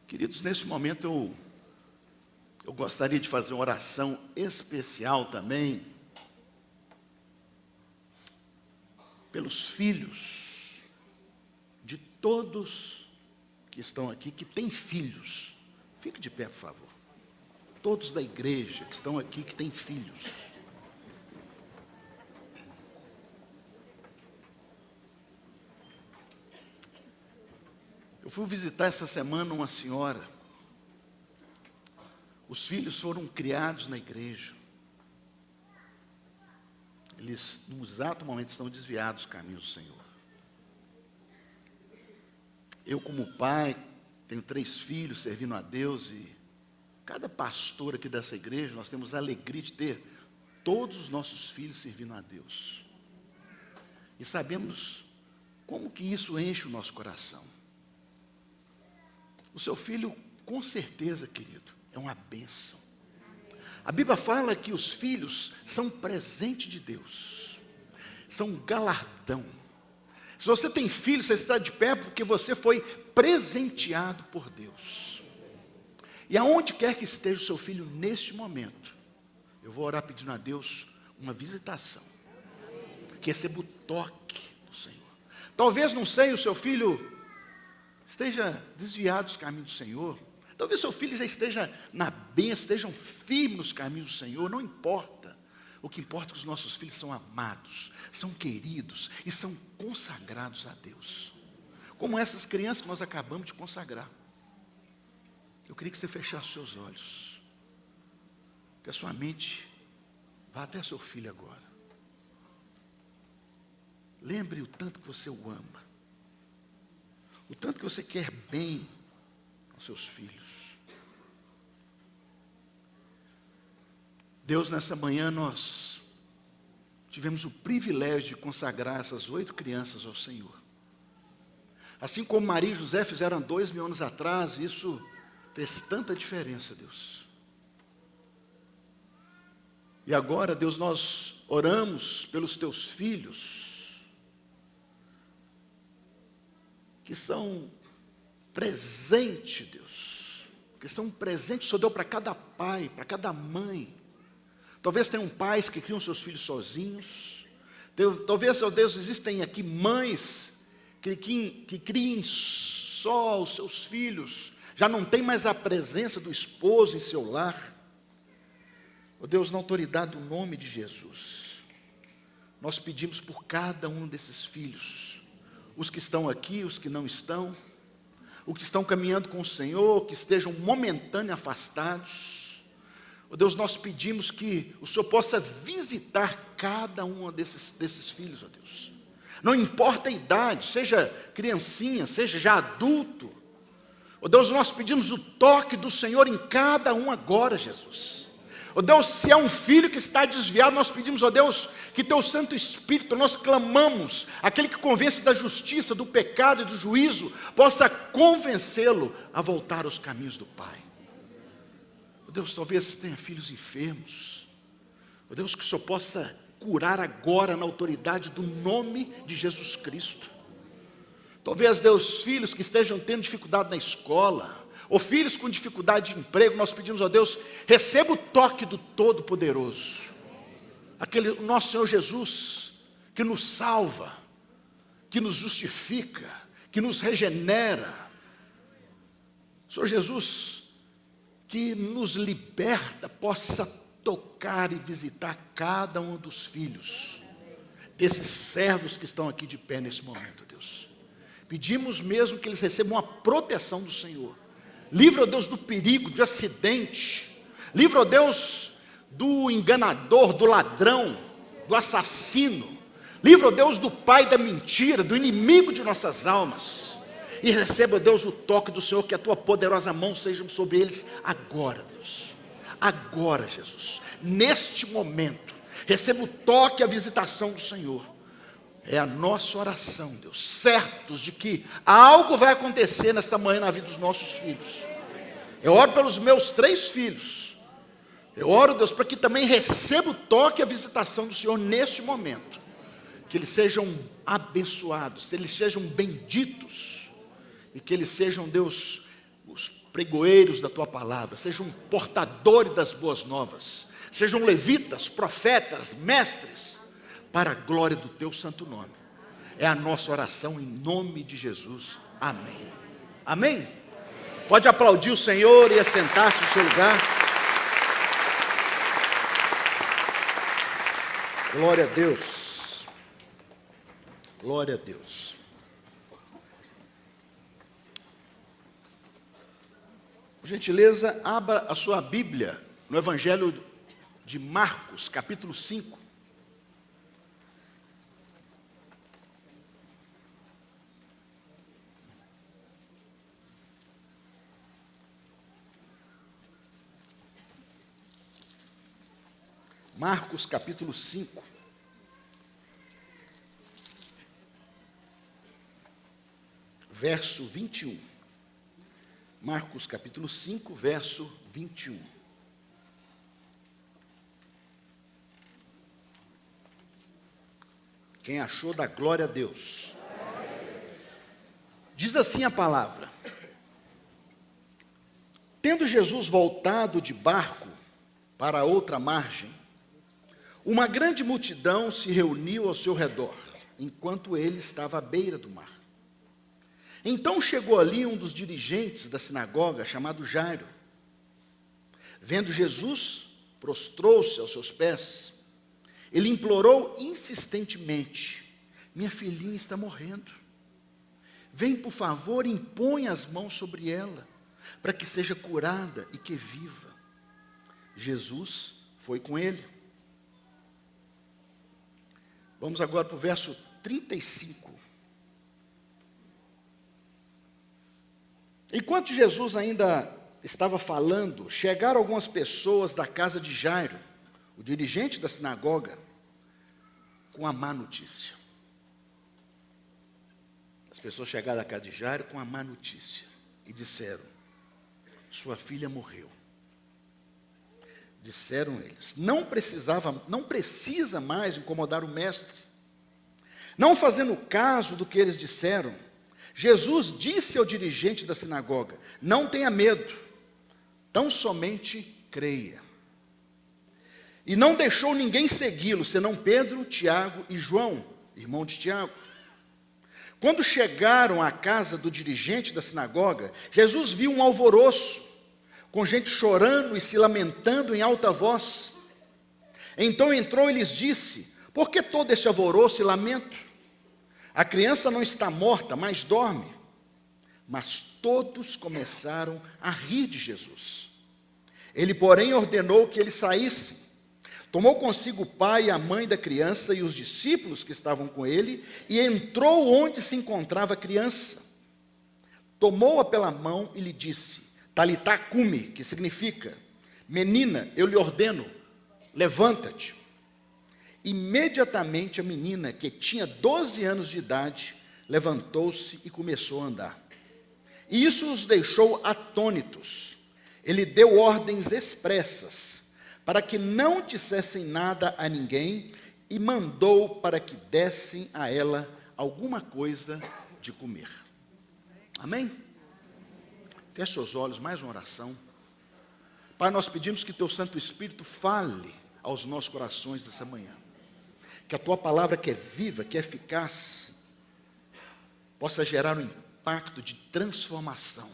Queridos, nesse momento eu gostaria de fazer uma oração especial também pelos filhos de todos que estão aqui, que têm filhos. Fique de pé, por favor. Todos da igreja que estão aqui, que têm filhos. Eu fui visitar essa semana uma senhora. Os filhos foram criados na igreja. Eles, no exato momento, estão desviados do caminho do Senhor. Eu, como pai, tenho 3 filhos servindo a Deus e cada pastor aqui dessa igreja, nós temos a alegria de ter todos os nossos filhos servindo a Deus. E sabemos como que isso enche o nosso coração. O seu filho, com certeza, querido, é uma bênção. A Bíblia fala que os filhos são presente de Deus, são um galardão. Se você tem filho, você está de pé porque você foi presenteado por Deus. E aonde quer que esteja o seu filho neste momento, eu vou orar pedindo a Deus uma visitação, que receba o toque do Senhor. Talvez, não sei, o seu filho esteja desviado dos caminhos do Senhor. Talvez seu filho já esteja na bênção, estejam firmes nos caminhos do Senhor. Não importa. O que importa é que os nossos filhos são amados, são queridos e são consagrados a Deus. Como essas crianças que nós acabamos de consagrar. Eu queria que você fechasse seus olhos. Que a sua mente vá até seu filho agora. Lembre o tanto que você o ama. O tanto que você quer bem aos seus filhos. Deus, nessa manhã nós tivemos o privilégio de consagrar essas 8 crianças ao Senhor. Assim como Maria e José fizeram 2000 anos atrás, isso fez tanta diferença, Deus. E agora, Deus, nós oramos pelos teus filhos, que são presente, Deus, que são presentes, o Senhor deu para cada pai, para cada mãe. Talvez tenham pais que criam seus filhos sozinhos. Talvez, ó Deus, existem aqui mães que criem só os seus filhos, já não tem mais a presença do esposo em seu lar. Ó Deus, na autoridade do nome de Jesus, nós pedimos por cada um desses filhos, os que estão aqui, os que não estão, os que estão caminhando com o Senhor, que estejam momentâneamente afastados. Oh Deus, nós pedimos que o Senhor possa visitar cada um desses filhos, ó Deus. Não importa a idade, seja criancinha, seja já adulto. Oh Deus, nós pedimos o toque do Senhor em cada um agora, Jesus. Ó Deus, se é um filho que está desviado, nós pedimos, ó Deus, que teu Santo Espírito, nós clamamos, aquele que convence da justiça, do pecado e do juízo, possa convencê-lo a voltar aos caminhos do Pai. Ó Deus, talvez tenha filhos enfermos. Ó Deus, que o Senhor possa curar agora na autoridade do nome de Jesus Cristo. Talvez, Deus, filhos que estejam tendo dificuldade na escola, ou filhos com dificuldade de emprego, nós pedimos a Deus, receba o toque do Todo-Poderoso, aquele nosso Senhor Jesus, que nos salva, que nos justifica, que nos regenera, Senhor Jesus, que nos liberta, possa tocar e visitar cada um dos filhos, desses servos que estão aqui de pé nesse momento, Deus. Pedimos mesmo que eles recebam a proteção do Senhor. Livra, ó Deus, do perigo, de acidente. Livra, ó Deus, do enganador, do ladrão, do assassino. Livra, ó Deus, do pai da mentira, do inimigo de nossas almas. E receba, ó Deus, o toque do Senhor, que a tua poderosa mão seja sobre eles agora, Deus. Agora, Jesus. Neste momento, receba o toque e a visitação do Senhor. É a nossa oração, Deus, certos de que algo vai acontecer nesta manhã na vida dos nossos filhos. Eu oro pelos meus 3 filhos. Eu oro, Deus, para que também receba o toque e a visitação do Senhor neste momento. Que eles sejam abençoados, que eles sejam benditos. E que eles sejam, Deus, os pregoeiros da tua palavra, sejam portadores das boas novas, sejam levitas, profetas, mestres, para a glória do teu santo nome. É a nossa oração em nome de Jesus. Amém. Amém? Pode aplaudir o Senhor e assentar-se no seu lugar. Glória a Deus. Glória a Deus. Por gentileza, abra a sua Bíblia no Evangelho de Marcos, capítulo 5. Marcos, capítulo 5. Verso 21. Marcos, capítulo 5, verso 21. Quem achou, dá glória a Deus. Diz assim a palavra: tendo Jesus voltado de barco para outra margem, uma grande multidão se reuniu ao seu redor, enquanto ele estava à beira do mar. Então chegou ali um dos dirigentes da sinagoga, chamado Jairo. Vendo Jesus, prostrou-se aos seus pés. Ele implorou insistentemente: minha filhinha está morrendo. Vem, por favor, e impõe as mãos sobre ela, para que seja curada e que viva. Jesus foi com ele. Vamos agora para o verso 35. Enquanto Jesus ainda estava falando, chegaram algumas pessoas da casa de Jairo, o dirigente da sinagoga, com a má notícia. As pessoas chegaram da casa de Jairo com a má notícia e disseram: sua filha morreu. Disseram eles: não precisa mais incomodar o mestre. Não fazendo caso do que eles disseram, Jesus disse ao dirigente da sinagoga: não tenha medo, tão somente creia. E não deixou ninguém segui-lo, senão Pedro, Tiago e João, irmão de Tiago. Quando chegaram à casa do dirigente da sinagoga, Jesus viu um alvoroço, com gente chorando e se lamentando em alta voz. Então entrou e lhes disse: por que todo este alvoroço e lamento? A criança não está morta, mas dorme. Mas todos começaram a rir de Jesus. Ele, porém, ordenou que eles saíssem. Tomou consigo o pai e a mãe da criança e os discípulos que estavam com ele, e entrou onde se encontrava a criança. Tomou-a pela mão e lhe disse: Talitá cumi, que significa: menina, eu lhe ordeno, levanta-te. Imediatamente a menina, que tinha 12 anos de idade, levantou-se e começou a andar. E isso os deixou atônitos. Ele deu ordens expressas para que não dissessem nada a ninguém e mandou para que dessem a ela alguma coisa de comer. Amém? Feche seus olhos, mais uma oração. Pai, nós pedimos que Teu Santo Espírito fale aos nossos corações dessa manhã. Que a Tua palavra, que é viva, que é eficaz, possa gerar um impacto de transformação.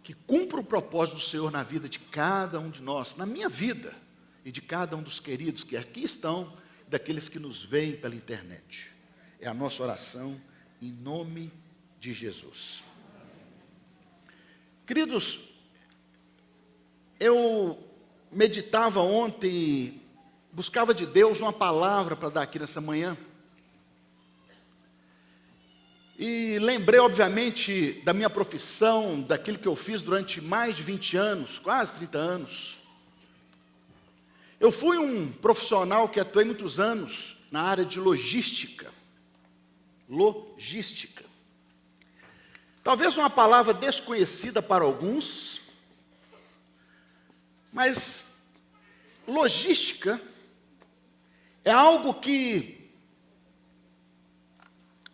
Que cumpra o propósito do Senhor na vida de cada um de nós, na minha vida e de cada um dos queridos que aqui estão, daqueles que nos veem pela internet. É a nossa oração em nome de Jesus. Queridos, eu meditava ontem, buscava de Deus uma palavra para dar aqui nessa manhã. E lembrei, obviamente, da minha profissão, daquilo que eu fiz durante mais de 20 anos, quase 30 anos. Eu fui um profissional que atuei muitos anos na área de logística. Logística. Talvez uma palavra desconhecida para alguns, mas logística é algo que,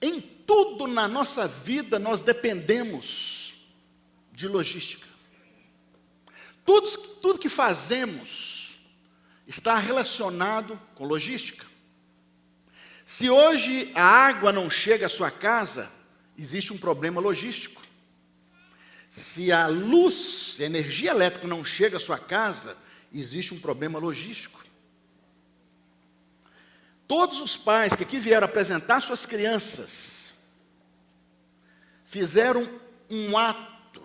em tudo na nossa vida, nós dependemos de logística. Tudo que fazemos está relacionado com logística. Se hoje a água não chega à sua casa, existe um problema logístico. Se a luz, a energia elétrica não chega à sua casa, existe um problema logístico. Todos os pais que aqui vieram apresentar suas crianças, fizeram um ato,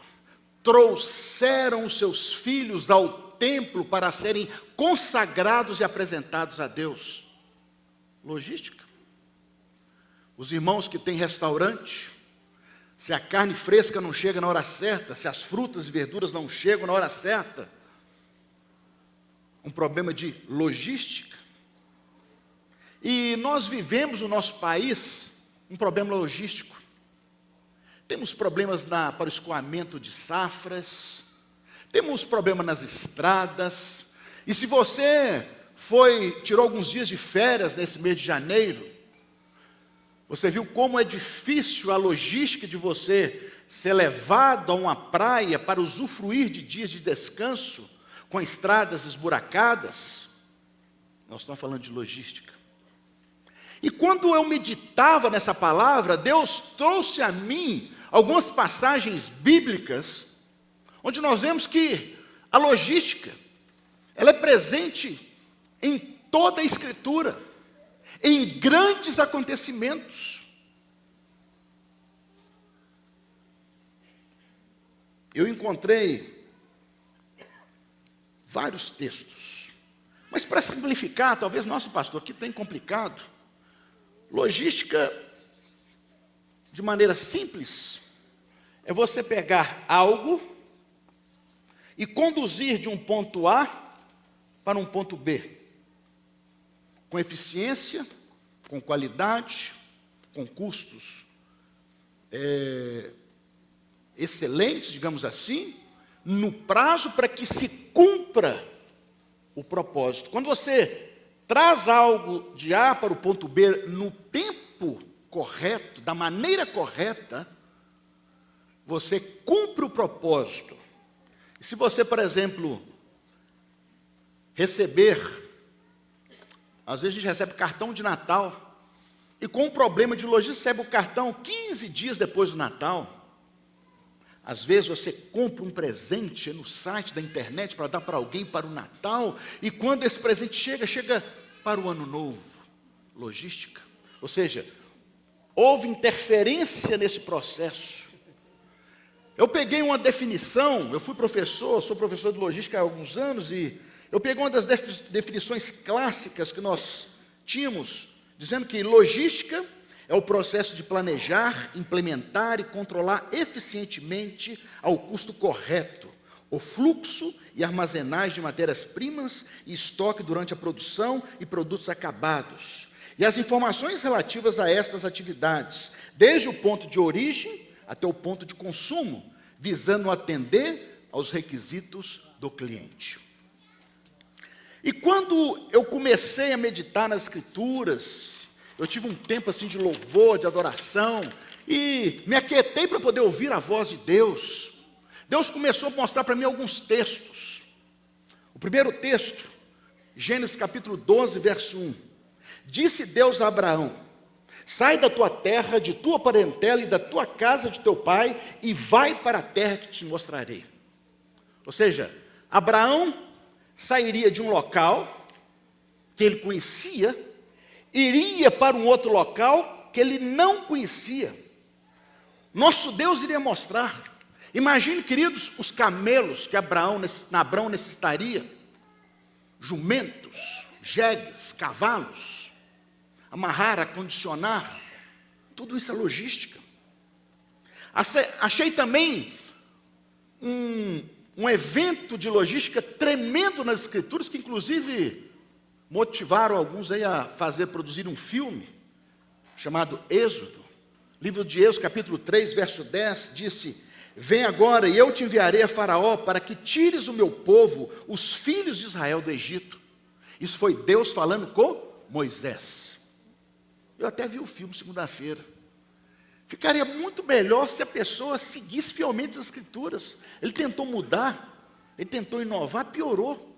trouxeram os seus filhos ao templo para serem consagrados e apresentados a Deus. Logística. Os irmãos que têm restaurante, se a carne fresca não chega na hora certa, se as frutas e verduras não chegam na hora certa, um problema de logística. E nós vivemos no nosso país um problema logístico. Temos problemas para o escoamento de safras, temos problema nas estradas, e se você tirou alguns dias de férias nesse mês de janeiro, você viu como é difícil a logística de você ser levado a uma praia para usufruir de dias de descanso, com estradas esburacadas? Nós estamos falando de logística. E quando eu meditava nessa palavra, Deus trouxe a mim algumas passagens bíblicas, onde nós vemos que a logística, ela é presente em toda a Escritura, em grandes acontecimentos. Eu encontrei vários textos, mas para simplificar, talvez, nosso pastor, aqui tem complicado. Logística, de maneira simples, é você pegar algo e conduzir de um ponto A para um ponto B, com eficiência, com qualidade, com custos excelentes, digamos assim, no prazo para que se cumpra o propósito. Quando você traz algo de A para o ponto B no tempo correto, da maneira correta, você cumpre o propósito. E se você, por exemplo, às vezes a gente recebe cartão de Natal, e com um problema de logística, recebe o cartão 15 dias depois do Natal. Às vezes você compra um presente no site da internet para dar para alguém para o Natal, e quando esse presente chega para o Ano Novo. Logística. Ou seja, houve interferência nesse processo. Eu peguei uma definição, eu fui professor, sou professor de logística há alguns anos, e eu peguei uma das definições clássicas que nós tínhamos, dizendo que logística é o processo de planejar, implementar e controlar eficientemente ao custo correto o fluxo e armazenagem de matérias-primas e estoque durante a produção e produtos acabados, e as informações relativas a estas atividades, desde o ponto de origem até o ponto de consumo, visando atender aos requisitos do cliente. E quando eu comecei a meditar nas Escrituras, eu tive um tempo assim de louvor, de adoração, e me aquietei para poder ouvir a voz de Deus. Deus começou a mostrar para mim alguns textos. O primeiro texto, Gênesis capítulo 12, verso 1. Disse Deus a Abraão: sai da tua terra, de tua parentela e da tua casa de teu pai, e vai para a terra que te mostrarei. Ou seja, Abraão sairia de um local que ele conhecia, iria para um outro local que ele não conhecia. Nosso Deus iria mostrar. Imagine, queridos, os camelos que Abraão necessitaria, jumentos, jegues, cavalos, amarrar, acondicionar, tudo isso é logística. Achei também um evento de logística tremendo nas Escrituras, que inclusive motivaram alguns aí a produzir um filme, chamado Êxodo. Livro de Êxodo, capítulo 3, verso 10, disse: vem agora e eu te enviarei a Faraó para que tires o meu povo, os filhos de Israel, do Egito. Isso foi Deus falando com Moisés. Eu até vi o filme segunda-feira. Ficaria muito melhor se a pessoa seguisse fielmente as Escrituras. Ele tentou mudar. ele tentou inovar, piorou.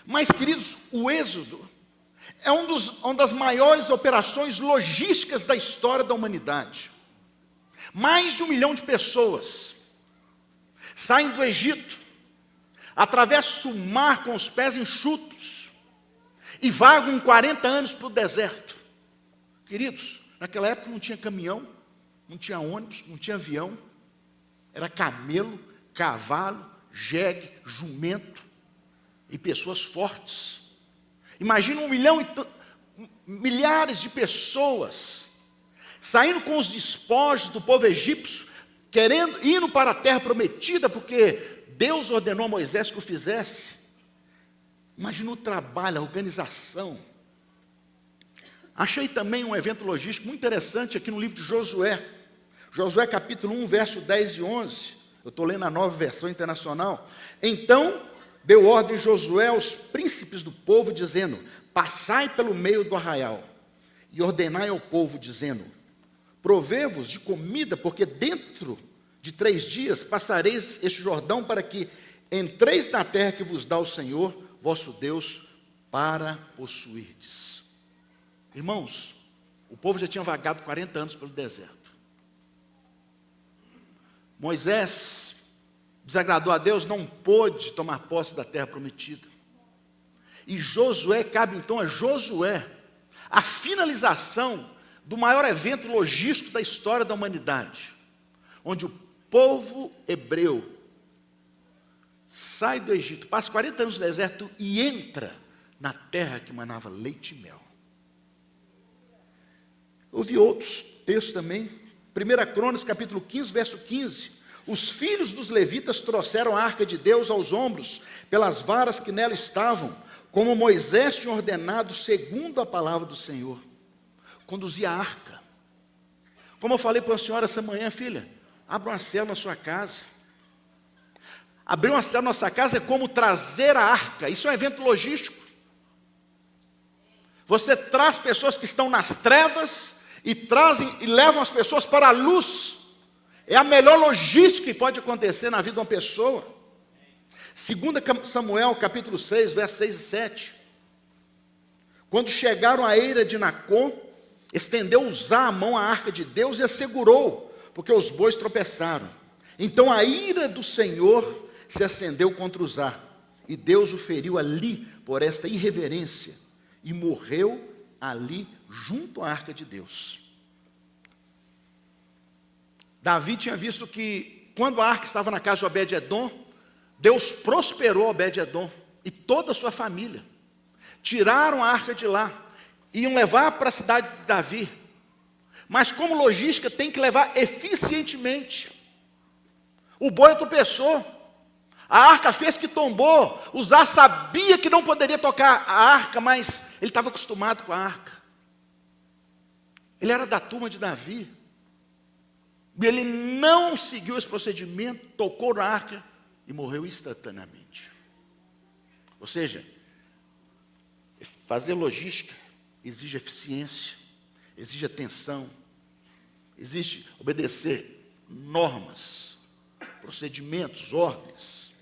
Mas, queridos, o Êxodo é uma das maiores operações logísticas da história da humanidade. Mais de 1 milhão de pessoas saem do Egito, atravessam o mar com os pés enxutos e vagam 40 anos para o deserto. Queridos, naquela época não tinha caminhão, não tinha ônibus, não tinha avião, era camelo, cavalo, jegue, jumento e pessoas fortes. Imagina 1 milhão e milhares de pessoas saindo com os despojos do povo egípcio, indo para a terra prometida, porque Deus ordenou a Moisés que o fizesse. Imagina o trabalho, a organização. Achei também um evento logístico muito interessante aqui no livro de Josué. Josué capítulo 1, verso 10 e 11. Eu estou lendo a Nova Versão Internacional. Então deu ordem Josué aos príncipes do povo, dizendo: passai pelo meio do arraial, e ordenai ao povo, dizendo: provei-vos de comida, porque dentro de 3 dias passareis este Jordão, para que entreis na terra que vos dá o Senhor, vosso Deus, para possuirdes. Irmãos, o povo já tinha vagado 40 anos pelo deserto. Moisés desagradou a Deus, não pôde tomar posse da terra prometida. E Josué, cabe então a Josué a finalização do maior evento logístico da história da humanidade, onde o povo hebreu sai do Egito, passa 40 anos no deserto e entra na terra que manava leite e mel. Eu vi outros textos também. 1 Crônicas, capítulo 15, verso 15. Os filhos dos levitas trouxeram a arca de Deus aos ombros, pelas varas que nela estavam, como Moisés tinha ordenado, segundo a palavra do Senhor. Conduzia a arca. Como eu falei para a senhora essa manhã, filha, abra uma cela na sua casa. Abrir uma cela na nossa casa é como trazer a arca. Isso é um evento logístico. Você traz pessoas que estão nas trevas e levam as pessoas para a luz. É a melhor logística que pode acontecer na vida de uma pessoa. 2 Samuel, capítulo 6, versos 6 e 7. Quando chegaram à eira de Nacon, estendeu Uzá a mão à arca de Deus e a segurou, porque os bois tropeçaram. Então a ira do Senhor se acendeu contra Uzá, e Deus o feriu ali por esta irreverência, e morreu ali junto à arca de Deus. Davi tinha visto que quando a arca estava na casa de Obed-edom, Deus prosperou Obed-edom e toda a sua família. Tiraram a arca de lá, iam levar para a cidade de Davi. Mas como logística tem que levar eficientemente. O boi tropeçou, a arca fez que tombou. Uzá sabia que não poderia tocar a arca, mas ele estava acostumado com a arca. Ele era da turma de Davi. Ele não seguiu esse procedimento, tocou na arca e morreu instantaneamente. Ou seja, fazer logística exige eficiência, exige atenção, exige obedecer normas, procedimentos, ordens.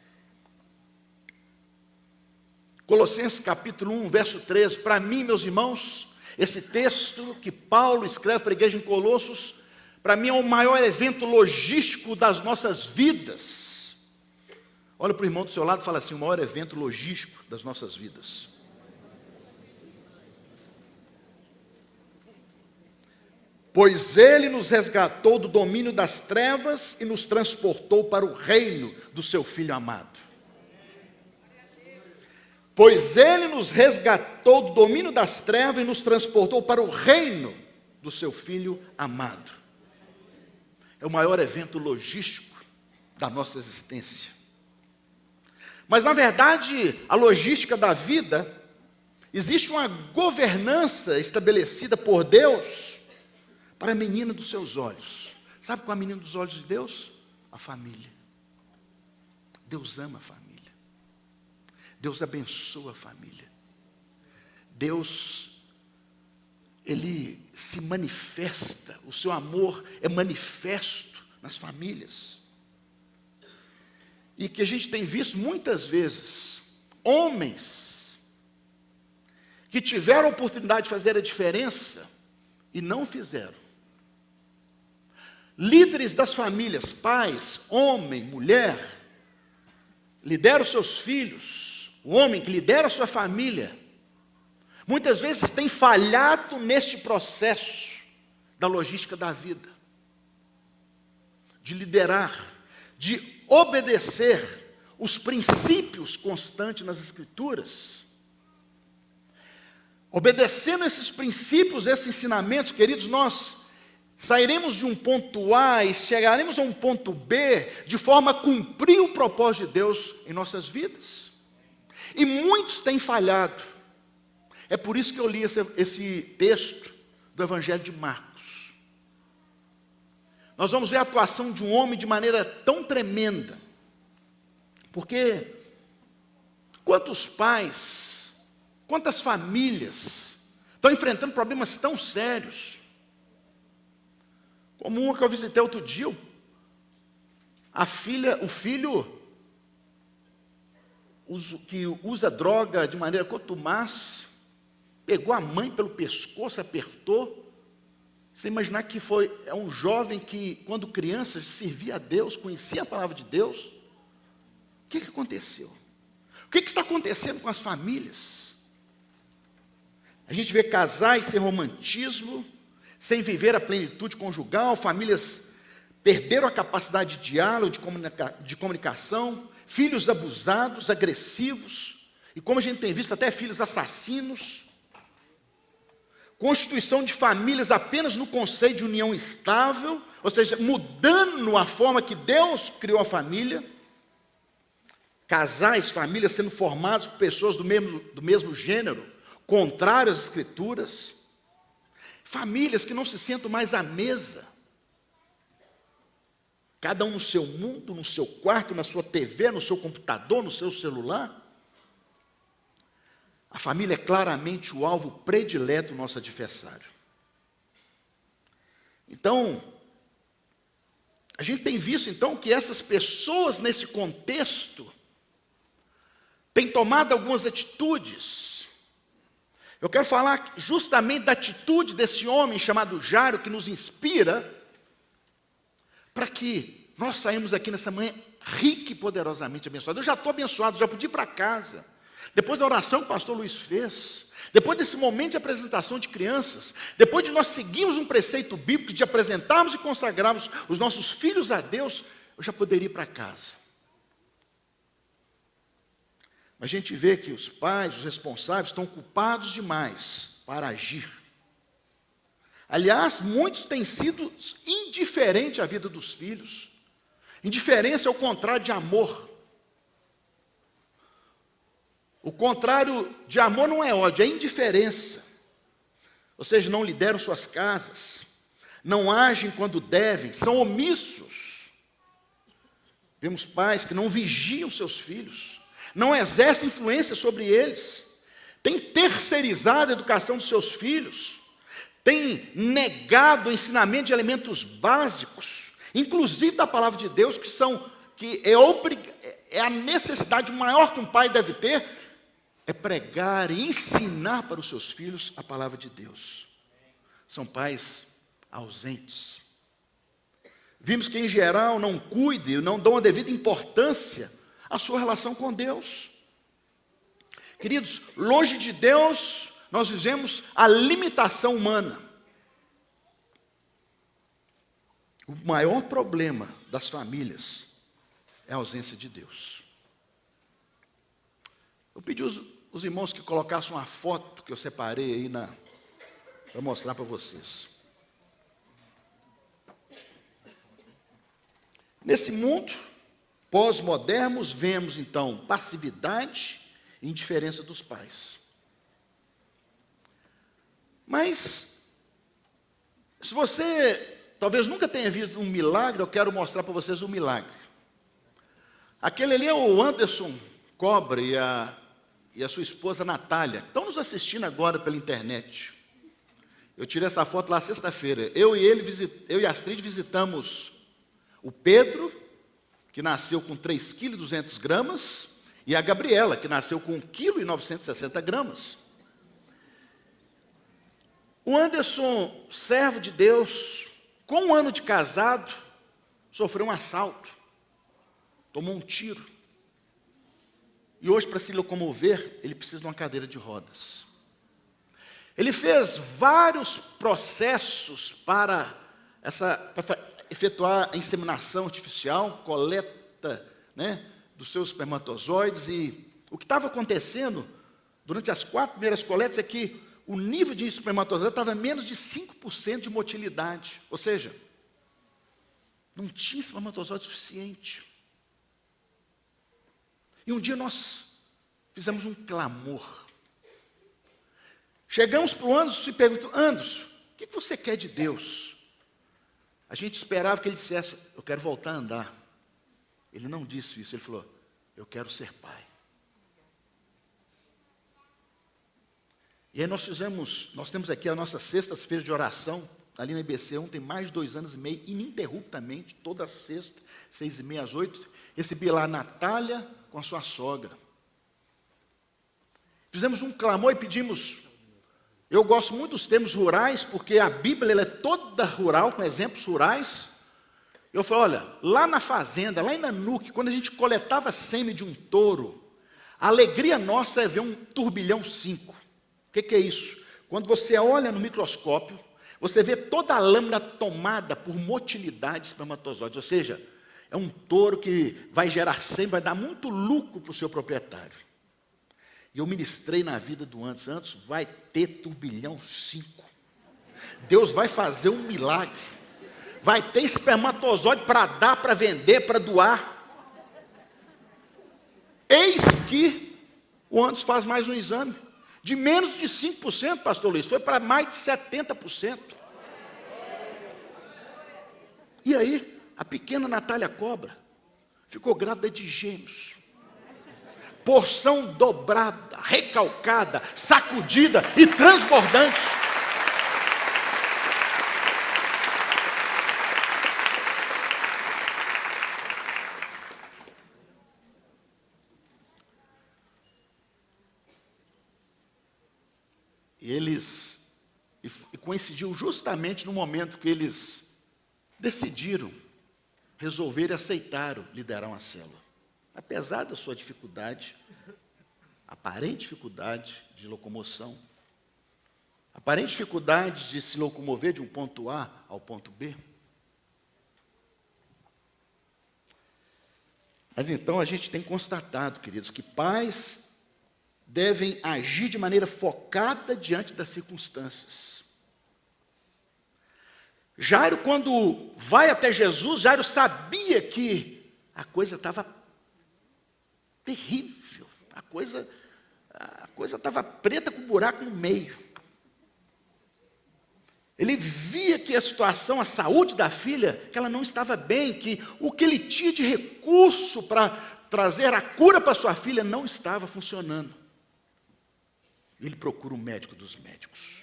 Colossenses capítulo 1, verso 13. Para mim, meus irmãos, esse texto que Paulo escreve para a igreja em Colossos, para mim é o maior evento logístico das nossas vidas. Olha para o irmão do seu lado e fala assim: o maior evento logístico das nossas vidas. Pois ele nos resgatou do domínio das trevas e nos transportou para o reino do seu Filho amado. Pois ele nos resgatou do domínio das trevas e nos transportou para o reino do seu Filho amado. É o maior evento logístico da nossa existência. Mas, na verdade, a logística da vida, existe uma governança estabelecida por Deus para a menina dos seus olhos. Sabe qual é a menina dos olhos de Deus? A família. Deus ama a família. Deus abençoa a família. Deus, Ele se manifesta, o seu amor é manifesto nas famílias. e que a gente tem visto muitas vezes, homens que tiveram a oportunidade de fazer a diferença e não fizeram. Líderes das famílias, pais, homem, mulher, lideram seus filhos, o homem que lidera a sua família, muitas vezes tem falhado neste processo da logística da vida, de liderar, de obedecer os princípios constantes nas Escrituras. Obedecendo esses princípios, esses ensinamentos, queridos, nós sairemos de um ponto A e chegaremos a um ponto B, de forma a cumprir o propósito de Deus em nossas vidas. E muitos têm falhado. É por isso que eu li esse texto do Evangelho de Marcos. Nós vamos ver a atuação de um homem de maneira tão tremenda. Porque quantos pais, quantas famílias estão enfrentando problemas tão sérios, como uma que eu visitei outro dia, o filho que usa droga de maneira contumaz, pegou a mãe pelo pescoço, apertou. Você imaginar que é um jovem que, quando criança, servia a Deus, conhecia a palavra de Deus. O que aconteceu? O que está acontecendo com as famílias? A gente vê casais sem romantismo, sem viver a plenitude conjugal, famílias perderam a capacidade de diálogo, de comunicação, filhos abusados, agressivos, e como a gente tem visto, até filhos assassinos. Constituição de famílias apenas no conceito de união estável, ou seja, mudando a forma que Deus criou a família. Casais, famílias sendo formados por pessoas do mesmo gênero, contrárias às Escrituras. Famílias que não se sentam mais à mesa. Cada um no seu mundo, no seu quarto, na sua TV, no seu computador, no seu celular. A família é claramente o alvo predileto do nosso adversário. Então, a gente tem visto então que essas pessoas nesse contexto têm tomado algumas atitudes. Eu quero falar justamente da atitude desse homem chamado Jairo, que nos inspira para que nós saímos aqui nessa manhã rica e poderosamente abençoados. Eu já estou abençoado, já pude ir para casa. Depois da oração que o pastor Luiz fez, depois desse momento de apresentação de crianças, depois de nós seguirmos um preceito bíblico, de apresentarmos e consagrarmos os nossos filhos a Deus, eu já poderia ir para casa. Mas a gente vê que os pais, os responsáveis, estão ocupados demais para agir. Aliás, muitos têm sido indiferentes à vida dos filhos. Indiferença é o contrário de amor. O contrário de amor não é ódio, é indiferença. Ou seja, não lideram suas casas, não agem quando devem, são omissos. Vemos pais que não vigiam seus filhos, não exercem influência sobre eles, têm terceirizado a educação dos seus filhos, têm negado o ensinamento de elementos básicos, inclusive da palavra de Deus, que é a necessidade maior que um pai deve ter, é pregar e ensinar para os seus filhos a palavra de Deus. São pais ausentes. Vimos que, em geral, não cuidam, não dão a devida importância à sua relação com Deus. Queridos, longe de Deus, nós vivemos a limitação humana. O maior problema das famílias é a ausência de Deus. Eu pedi os irmãos que colocassem uma foto que eu separei aí para mostrar para vocês. Nesse mundo pós-moderno, vemos então passividade e indiferença dos pais. Mas, se você talvez nunca tenha visto um milagre, eu quero mostrar para vocês um milagre. Aquele ali é o Anderson Cobra e a sua esposa Natália. Estão nos assistindo agora pela internet. Eu tirei essa foto lá sexta-feira. Eu e a Astrid visitamos o Pedro que nasceu com 3,2 kg, e a Gabriela, que nasceu com 1,960 kg. O Anderson, servo de Deus, com 1 ano de casado, sofreu um assalto, tomou um tiro. E hoje, para se locomover, ele precisa de uma cadeira de rodas. Ele fez vários processos para efetuar a inseminação artificial, coleta, dos seus espermatozoides. E o que estava acontecendo durante as 4 primeiras coletas é que o nível de espermatozoide estava menos de 5% de motilidade. Ou seja, não tinha espermatozoide suficiente. E um dia nós fizemos um clamor. Chegamos para o Anderson e perguntamos: Anderson, o que você quer de Deus? A gente esperava que ele dissesse: eu quero voltar a andar. Ele não disse isso, ele falou: eu quero ser pai. E aí nós temos aqui as nossas sextas-feiras de oração, ali na IBC1, tem mais de 2 anos e meio, ininterruptamente, toda sexta, 6h30 às 8h, recebi lá a Natália com a sua sogra. Fizemos um clamor e pedimos. Eu gosto muito dos termos rurais, porque a Bíblia ela é toda rural, com exemplos rurais. Eu falei: olha, lá na fazenda, lá em Nanuque, quando a gente coletava sêmen de um touro, a alegria nossa é ver um turbilhão 5. O que é isso? Quando você olha no microscópio, você vê toda a lâmina tomada por motilidade de espermatozoides, ou seja, é um touro que vai gerar sêmen, vai dar muito lucro para o seu proprietário. E eu ministrei na vida do Anderson: Anderson, vai ter turbilhão 5. Deus vai fazer um milagre. Vai ter espermatozoide para dar, para vender, para doar. Eis que o Anderson faz mais um exame. De menos de 5%, pastor Luiz, foi para mais de 70%. E aí, a pequena Natália Cobra ficou grávida de gêmeos. Porção dobrada, recalcada, sacudida e transbordante. E coincidiu justamente no momento que eles decidiram, resolveram e aceitaram liderar uma célula. Apesar da sua dificuldade, aparente dificuldade de locomoção, aparente dificuldade de se locomover de um ponto A ao ponto B. Mas então a gente tem constatado, queridos, que pais devem agir de maneira focada diante das circunstâncias. Jairo, quando vai até Jesus, Jairo sabia que a coisa estava terrível, a coisa estava preta com um buraco no meio. Ele via que a situação, a saúde da filha, que ela não estava bem, que o que ele tinha de recurso para trazer a cura para sua filha não estava funcionando. Ele procura o médico dos médicos.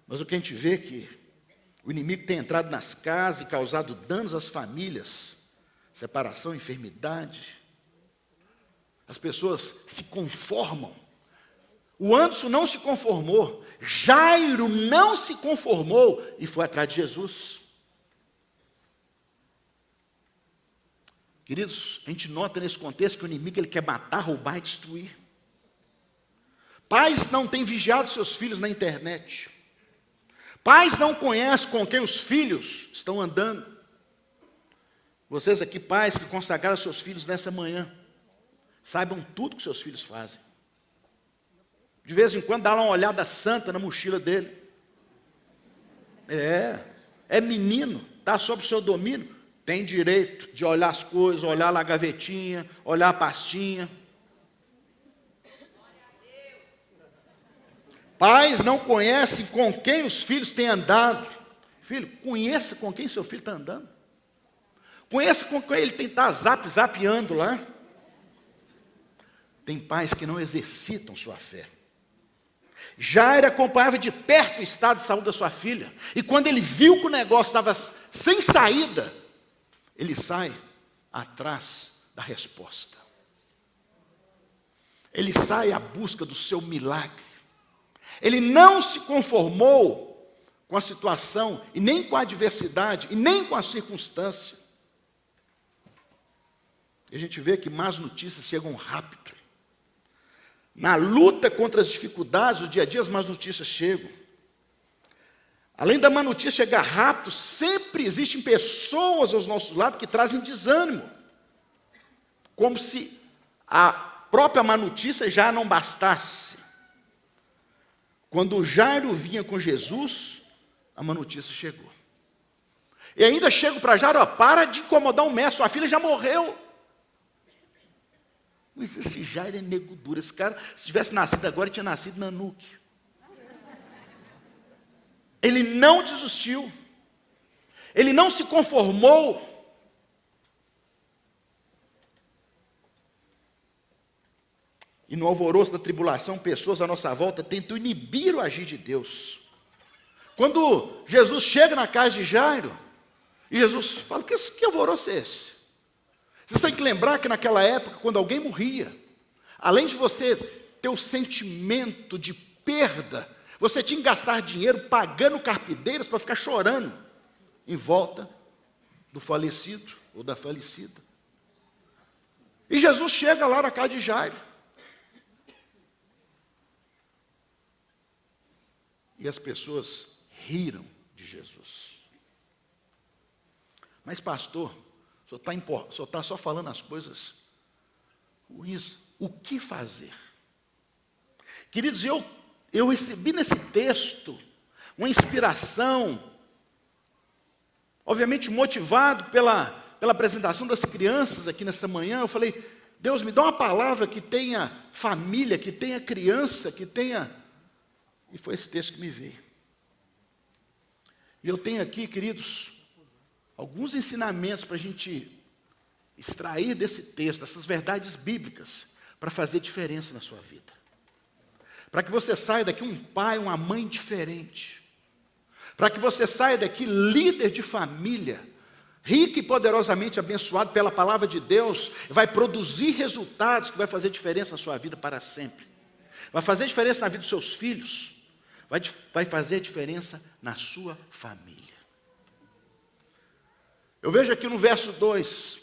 Mas o que a gente vê é que o inimigo tem entrado nas casas e causado danos às famílias, separação, enfermidade. As pessoas se conformam. O Anderson não se conformou, Jairo não se conformou e foi atrás de Jesus. Queridos, a gente nota nesse contexto que o inimigo ele quer matar, roubar e destruir. Pais não têm vigiado seus filhos na internet. Pais não conhecem com quem os filhos estão andando. Vocês aqui, pais que consagraram seus filhos nessa manhã, saibam tudo que seus filhos fazem. De vez em quando dá lá uma olhada santa na mochila dele. É menino, está sob o seu domínio, tem direito de olhar as coisas, olhar lá a gavetinha, olhar a pastinha. Pais não conhecem com quem os filhos têm andado. Filho, conheça com quem seu filho está andando. Conheça com quem ele está zapeando lá. Tem pais que não exercitam sua fé. Jairo acompanhava de perto o estado de saúde da sua filha. E quando ele viu que o negócio estava sem saída, ele sai atrás da resposta. Ele sai à busca do seu milagre. Ele não se conformou com a situação, e nem com a adversidade, e nem com a circunstância. E a gente vê que más notícias chegam rápido. Na luta contra as dificuldades do dia a dia, as más notícias chegam. Além da má notícia chegar rápido, sempre existem pessoas aos nossos lados que trazem desânimo. Como se a própria má notícia já não bastasse. Quando Jairo vinha com Jesus, a má notícia chegou. E ainda chego para Jairo, ó, para de incomodar o mestre, sua filha já morreu. Mas esse Jairo é nego duro. Esse cara, se tivesse nascido agora, ele tinha nascido na nuque. Ele não desistiu. Ele não se conformou. E no alvoroço da tribulação, pessoas à nossa volta tentam inibir o agir de Deus. Quando Jesus chega na casa de Jairo, e Jesus fala, que alvoroço é esse? Vocês têm que lembrar que naquela época, quando alguém morria, além de você ter o sentimento de perda, você tinha que gastar dinheiro pagando carpideiras para ficar chorando em volta do falecido ou da falecida. E Jesus chega lá na casa de Jairo. E as pessoas riram de Jesus. Mas pastor, o senhor está só falando as coisas ruins. O que fazer? Queridos, eu recebi nesse texto uma inspiração, obviamente motivado pela apresentação das crianças aqui nessa manhã. Eu falei, Deus, me dá uma palavra que tenha família, que tenha criança, que tenha... E foi esse texto que me veio. E eu tenho aqui, queridos, alguns ensinamentos para a gente extrair desse texto, dessas verdades bíblicas, para fazer diferença na sua vida. Para que você saia daqui um pai, uma mãe diferente. Para que você saia daqui líder de família, rico e poderosamente abençoado pela palavra de Deus, vai produzir resultados que vai fazer diferença na sua vida para sempre. Vai fazer diferença na vida dos seus filhos. Vai fazer diferença na sua família. Eu vejo aqui no verso 2,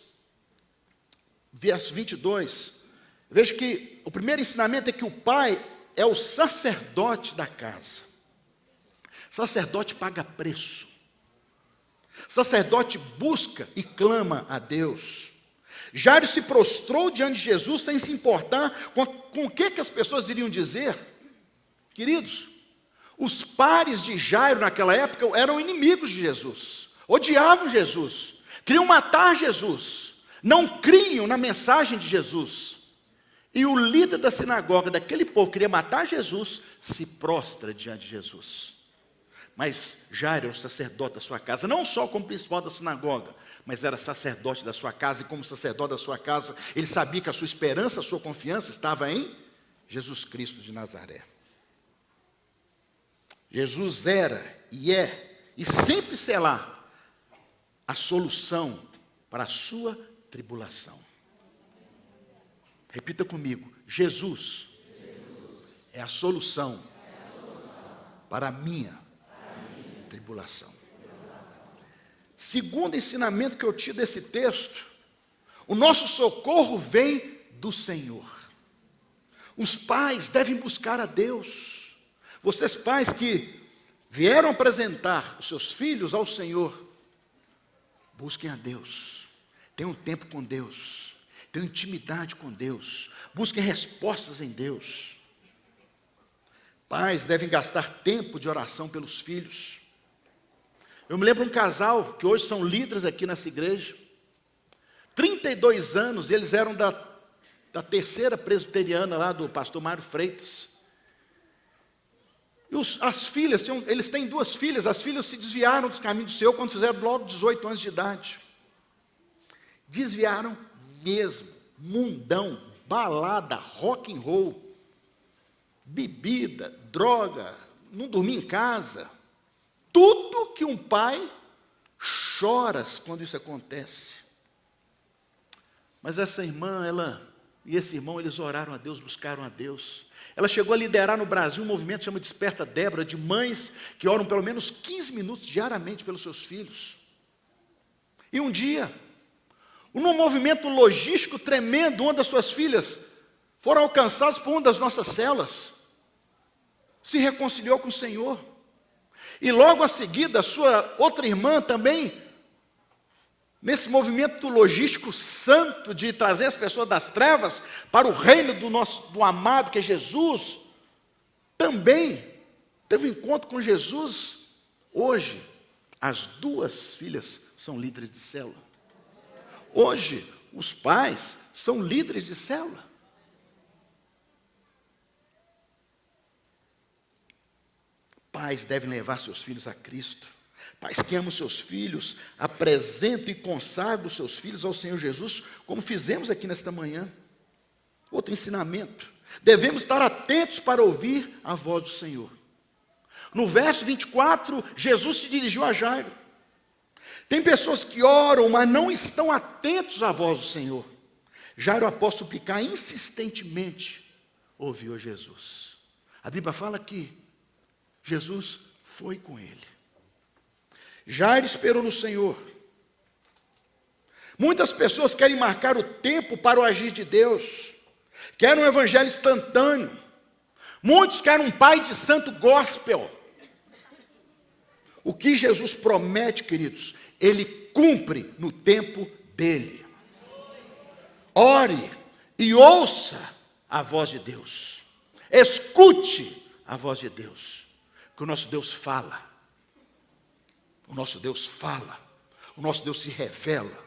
verso 22, vejo que o primeiro ensinamento é que o pai é o sacerdote da casa. Sacerdote paga preço. Sacerdote busca e clama a Deus. Jairo se prostrou diante de Jesus sem se importar com o que as pessoas iriam dizer. Queridos, os pares de Jairo naquela época eram inimigos de Jesus, odiavam Jesus, queriam matar Jesus, não criam na mensagem de Jesus. E o líder da sinagoga daquele povo queria matar Jesus, se prostra diante de Jesus. Mas Jairo era o sacerdote da sua casa, não só como principal da sinagoga, mas era sacerdote da sua casa, e como sacerdote da sua casa, ele sabia que a sua esperança, a sua confiança estava em Jesus Cristo de Nazaré. Jesus era e é, e sempre será, a solução para a sua tribulação. Repita comigo, Jesus é a solução para a minha tribulação. Segundo ensinamento que eu tiro desse texto, o nosso socorro vem do Senhor. Os pais devem buscar a Deus. Vocês pais que vieram apresentar os seus filhos ao Senhor, busquem a Deus, tenham tempo com Deus, tenham intimidade com Deus, busquem respostas em Deus. Pais devem gastar tempo de oração pelos filhos. Eu me lembro de um casal que hoje são líderes aqui nessa igreja, 32 anos, eles eram da terceira presbiteriana lá do pastor Mário Freitas. E as filhas, eles têm 2 filhas, as filhas se desviaram dos caminhos do Senhor quando fizeram logo 18 anos de idade. Desviaram mesmo, mundão, balada, rock and roll, bebida, droga, não dormir em casa. Tudo que um pai chora quando isso acontece. Mas essa irmã, e esse irmão, eles oraram a Deus, buscaram a Deus. Ela chegou a liderar no Brasil um movimento que chama Desperta Débora, de mães que oram pelo menos 15 minutos diariamente pelos seus filhos. E um dia, num movimento logístico tremendo, uma das suas filhas foram alcançadas por uma das nossas células, se reconciliou com o Senhor. E logo a seguir, a sua outra irmã também, nesse movimento logístico santo de trazer as pessoas das trevas para o reino do amado que é Jesus, também teve um encontro com Jesus. Hoje, as duas filhas são líderes de célula. Hoje, os pais são líderes de célula. Pais devem levar seus filhos a Cristo. Pais que amam seus filhos, apresentam e consagram os seus filhos ao Senhor Jesus, como fizemos aqui nesta manhã. Outro ensinamento: devemos estar atentos para ouvir a voz do Senhor. No verso 24, Jesus se dirigiu a Jairo. Tem pessoas que oram, mas não estão atentos à voz do Senhor. Jairo, após suplicar insistentemente, ouviu a Jesus. A Bíblia fala que Jesus foi com ele. Jairo esperou no Senhor. Muitas pessoas querem marcar o tempo para o agir de Deus, querem um evangelho instantâneo. Muitos querem um pai de santo gospel. O que Jesus promete, queridos, Ele cumpre no tempo dEle. Ore e ouça a voz de Deus. Escute a voz de Deus. Que o nosso Deus fala. O nosso Deus fala. O nosso Deus se revela.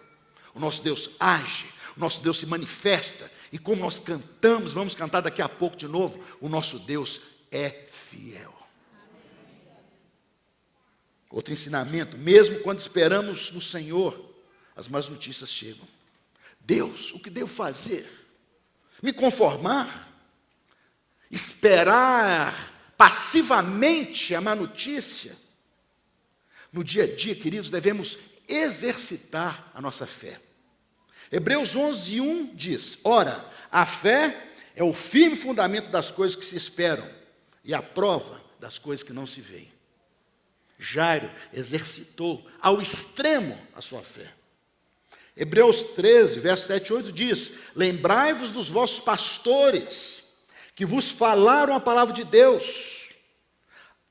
O nosso Deus age. O nosso Deus se manifesta. E como nós cantamos, vamos cantar daqui a pouco de novo, o nosso Deus é fiel. Outro ensinamento: mesmo quando esperamos no Senhor, as más notícias chegam. Deus, o que devo fazer? Me conformar? Esperar passivamente a má notícia? No dia a dia, queridos, devemos exercitar a nossa fé. Hebreus 11:1 diz: ora, a fé é o firme fundamento das coisas que se esperam e a prova das coisas que não se veem. Jairo exercitou ao extremo a sua fé. Hebreus 13, verso 7 e 8 diz: lembrai-vos dos vossos pastores, que vos falaram a palavra de Deus,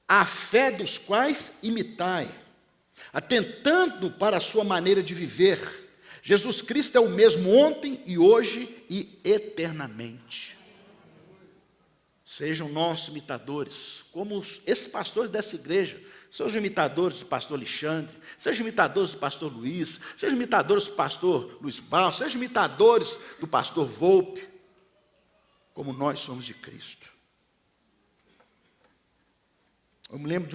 a fé dos quais imitai, atentando para a sua maneira de viver. Jesus Cristo é o mesmo ontem e hoje e eternamente. Sejam nossos imitadores, como esses pastores dessa igreja. Sejam imitadores do pastor Alexandre, sejam imitadores do pastor Luiz, sejam imitadores do pastor Luiz Barros, sejam imitadores do pastor Volpe, como nós somos de Cristo. Eu me lembro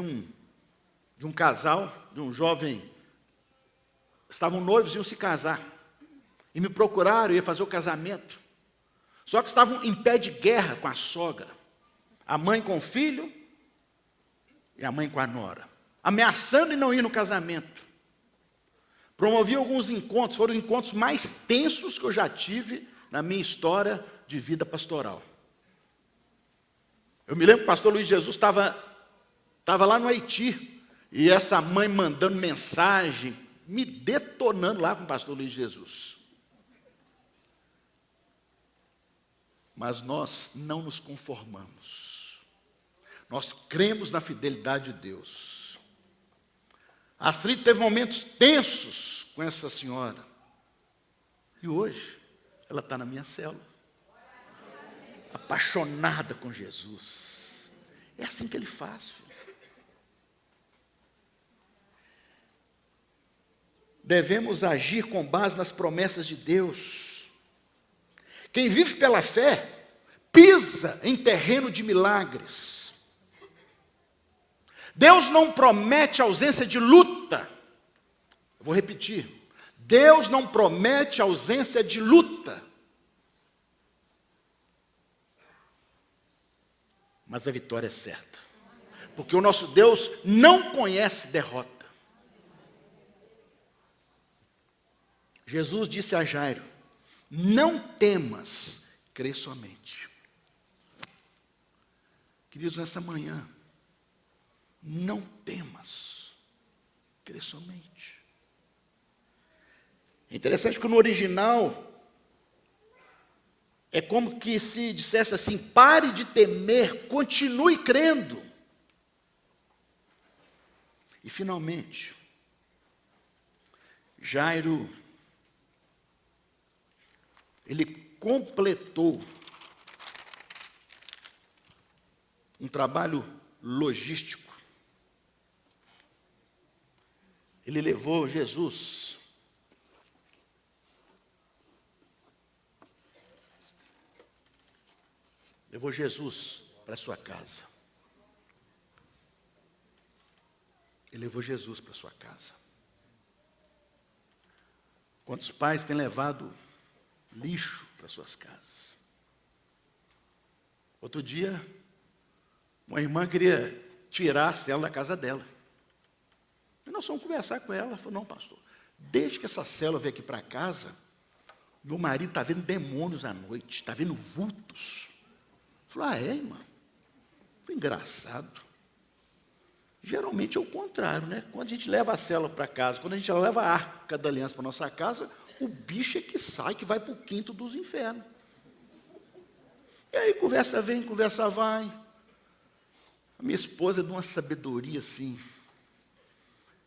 de um casal, de um jovem, estavam noivos e iam se casar, e me procuraram, ia fazer o casamento, só que estavam em pé de guerra com a sogra, a mãe com o filho, e a mãe com a nora, ameaçando em não ir no casamento. Promovi alguns encontros, foram os encontros mais tensos que eu já tive na minha história de vida pastoral. Eu me lembro que o pastor Luiz Jesus estava lá no Haiti, e essa mãe mandando mensagem, me detonando lá com o pastor Luiz Jesus. Mas nós não nos conformamos. Nós cremos na fidelidade de Deus. A Astrid teve momentos tensos com essa senhora. E hoje, ela está na minha célula. Apaixonada com Jesus. É assim que Ele faz, filho. Devemos agir com base nas promessas de Deus. Quem vive pela fé, pisa em terreno de milagres. Deus não promete ausência de luta. Eu vou repetir. Deus não promete ausência de luta. Mas a vitória é certa. Porque o nosso Deus não conhece derrota. Jesus disse a Jairo: Não temas, crê somente. Queridos, nessa manhã, não temas, crê somente. É interessante que no original, é como que se dissesse assim: pare de temer, continue crendo. E finalmente, Jairo, ele completou um trabalho logístico. Ele levou Jesus para a sua casa. Ele levou Jesus para a sua casa. Quantos pais têm levado lixo para suas casas? Outro dia, uma irmã queria tirar a célula da casa dela. E nós fomos conversar com ela. Ela falou: não, pastor, desde que essa célula veio aqui para casa, meu marido está vendo demônios à noite, está vendo vultos. Eu falei: ah, é, irmã? Foi engraçado. Geralmente é o contrário, né? Quando a gente leva a célula para casa, quando a gente leva a arca da aliança para nossa casa, o bicho é que sai, que vai para o quinto dos infernos. E aí conversa vem, conversa vai. A minha esposa é de uma sabedoria assim.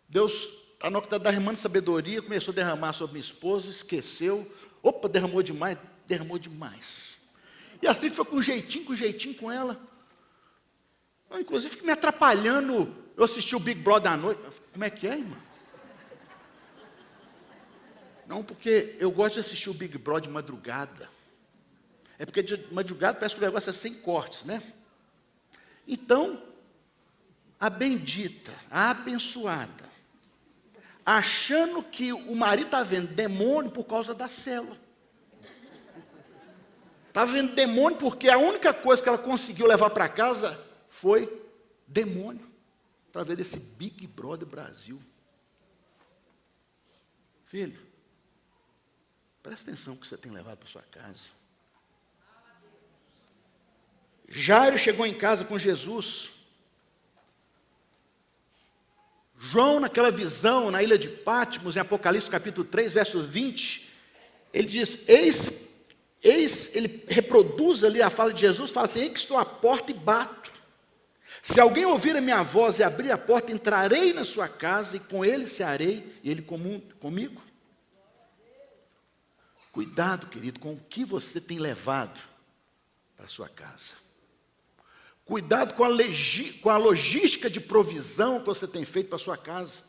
Deus, a hora que derramando sabedoria, começou a derramar sobre minha esposa, esqueceu. Opa, derramou demais, derramou demais. E a Astrid foi com jeitinho com ela. Eu, inclusive, fiquei me atrapalhando. Eu assisti o Big Brother à noite. Como é que é, irmão? Não, porque eu gosto de assistir o Big Brother de madrugada. É porque de madrugada parece que o negócio é sem cortes, né? Então, a bendita, a abençoada, achando que o marido está vendo demônio por causa da célula. Está vendo demônio porque a única coisa que ela conseguiu levar para casa foi demônio. Para ver esse Big Brother Brasil. Filho, presta atenção no que você tem levado para sua casa. Jairo chegou em casa com Jesus. João, naquela visão, na ilha de Patmos, em Apocalipse capítulo 3, verso 20, ele diz: ele reproduz ali a fala de Jesus, fala assim: eis que estou à porta e bato. Se alguém ouvir a minha voz e abrir a porta, entrarei na sua casa e com ele cearei e ele comigo. Cuidado, querido, com o que você tem levado para a sua casa. Cuidado com a logística de provisão que você tem feito para a sua casa.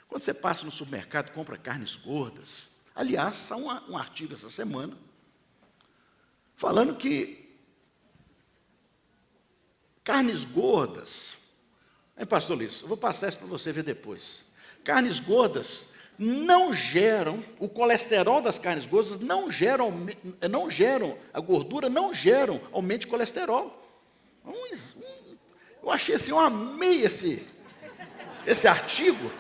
Quando você passa no supermercado, compra carnes gordas. Aliás, saiu um artigo essa semana falando que carnes gordas, hein, pastor Luiz, eu vou passar isso para você ver depois. Carnes gordas não geram, o colesterol das carnes gordas não geram a gordura não geram aumento de colesterol. Eu achei assim, eu amei esse artigo.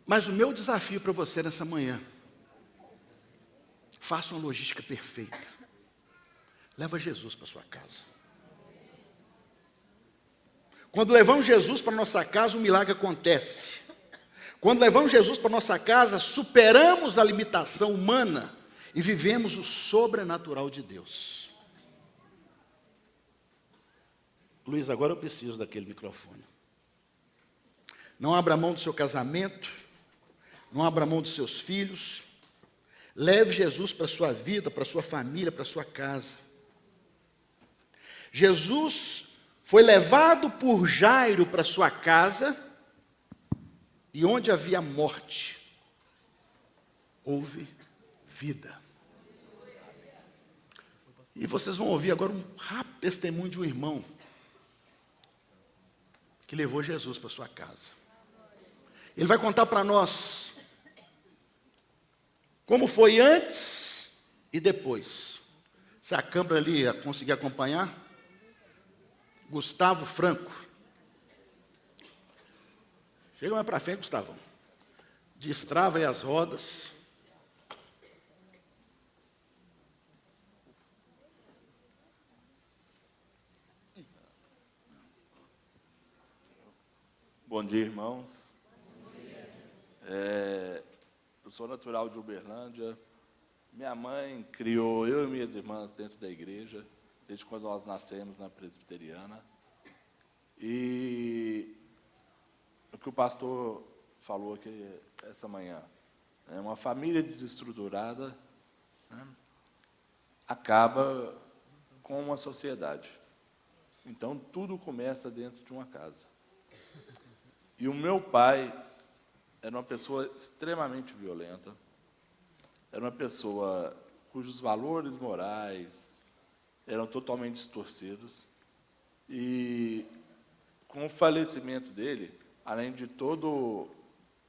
Mas o meu desafio para você nessa manhã: faça uma logística perfeita. Leva Jesus para sua casa. Quando levamos Jesus para nossa casa, um milagre acontece. Quando levamos Jesus para nossa casa, superamos a limitação humana e vivemos o sobrenatural de Deus. Luiz, agora eu preciso daquele microfone. Não abra mão do seu casamento. Não abra mão dos seus filhos. Leve Jesus para a sua vida, para a sua família, para a sua casa. Jesus foi levado por Jairo para a sua casa, e onde havia morte, houve vida. E vocês vão ouvir agora um rápido testemunho de um irmão que levou Jesus para a sua casa. Ele vai contar para nós como foi antes e depois. Se a câmera ali conseguir acompanhar. Gustavo Franco. Chega mais para frente, Gustavão. Destrava aí as rodas. Bom dia, irmãos. Eu sou natural de Uberlândia. Minha mãe criou eu e minhas irmãs dentro da igreja, desde quando nós nascemos na presbiteriana. E o que o pastor falou aqui essa manhã, uma família desestruturada, né, acaba com uma sociedade. Então, tudo começa dentro de uma casa. E o meu pai era uma pessoa extremamente violenta, era uma pessoa cujos valores morais eram totalmente distorcidos. E com o falecimento dele, além de todo o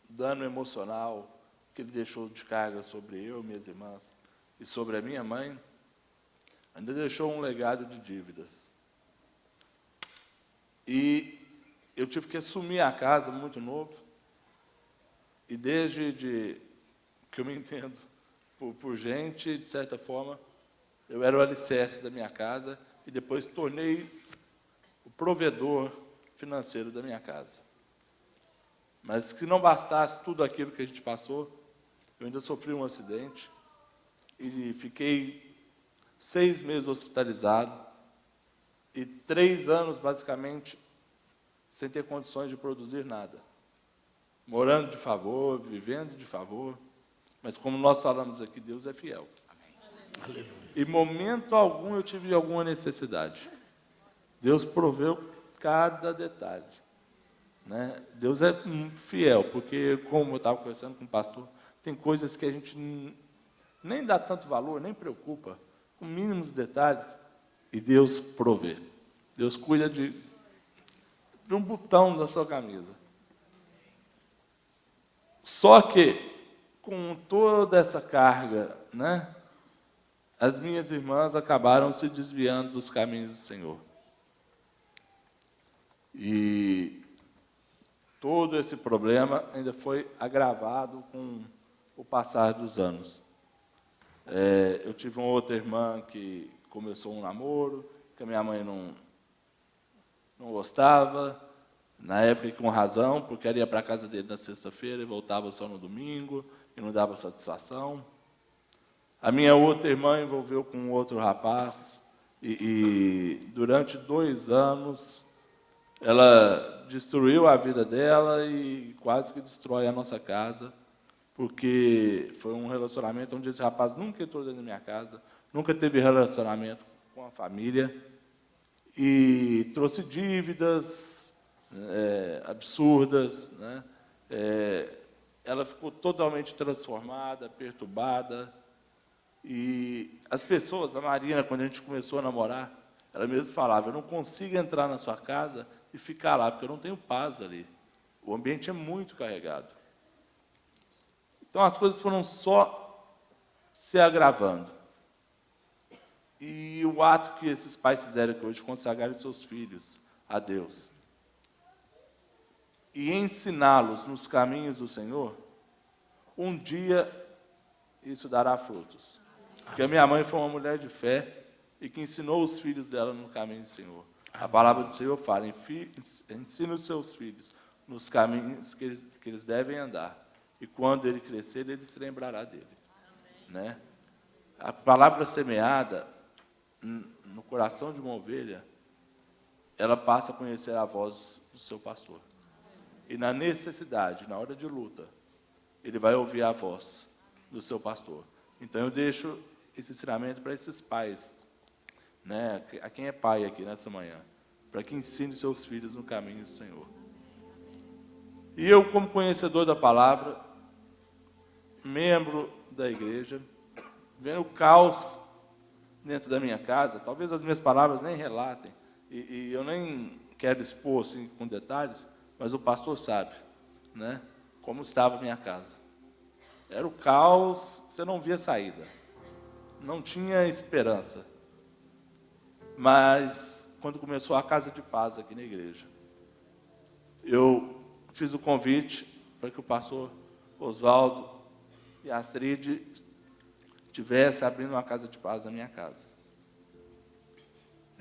dano emocional que ele deixou de carga sobre eu e minhas irmãs e sobre a minha mãe, ainda deixou um legado de dívidas. E eu tive que assumir a casa muito novo, e desde que eu me entendo por gente, de certa forma, eu era o alicerce da minha casa e depois tornei o provedor financeiro da minha casa. Mas se não bastasse tudo aquilo que a gente passou, eu ainda sofri um acidente e fiquei 6 meses hospitalizado e 3 anos, basicamente, sem ter condições de produzir nada. Morando de favor, vivendo de favor, mas como nós falamos aqui, Deus é fiel. Amém. Em momento algum eu tive alguma necessidade. Deus proveu cada detalhe. Né? Deus é fiel, porque, como eu estava conversando com o pastor, tem coisas que a gente nem dá tanto valor, nem preocupa, com mínimos detalhes, e Deus provê. Deus cuida de um botão da sua camisa. Só que, com toda essa carga, né, as minhas irmãs acabaram se desviando dos caminhos do Senhor. E todo esse problema ainda foi agravado com o passar dos anos. Eu tive uma outra irmã que começou um namoro, que a minha mãe não gostava, na época com razão, porque ela ia para a casa dele na sexta-feira e voltava só no domingo, e não dava satisfação. A minha outra irmã envolveu com um outro rapaz, e durante 2 anos, ela destruiu a vida dela e quase que destrói a nossa casa, porque foi um relacionamento onde esse rapaz nunca entrou dentro da minha casa, nunca teve relacionamento com a família, e trouxe dívidas absurdas, né? Ela ficou totalmente transformada, perturbada, e as pessoas, a Marina, quando a gente começou a namorar, ela mesma falava, eu não consigo entrar na sua casa e ficar lá, porque eu não tenho paz ali. O ambiente é muito carregado. Então, as coisas foram só se agravando. E o ato que esses pais fizeram aqui hoje, consagrarem seus filhos a Deus e ensiná-los nos caminhos do Senhor, um dia isso dará frutos. Porque a minha mãe foi uma mulher de fé e que ensinou os filhos dela no caminho do Senhor. A palavra do Senhor fala, ensina os seus filhos nos caminhos que eles devem andar. E quando ele crescer, ele se lembrará dele. Né? A palavra semeada no coração de uma ovelha, ela passa a conhecer a voz do seu pastor. E na necessidade, na hora de luta, ele vai ouvir a voz do seu pastor. Então eu deixo esse ensinamento para esses pais, né, a quem é pai aqui nessa manhã, para que ensine seus filhos no caminho do Senhor. E eu, como conhecedor da palavra, membro da igreja, vendo o caos dentro da minha casa, talvez as minhas palavras nem relatem, e eu nem quero expor assim, com detalhes, mas o pastor sabe, né, como estava a minha casa. Era o caos, você não via saída, não tinha esperança. Mas, quando começou a Casa de Paz aqui na igreja. Eu fiz o convite para que o pastor Oswaldo e a Astrid estivessem abrindo uma Casa de Paz na minha casa.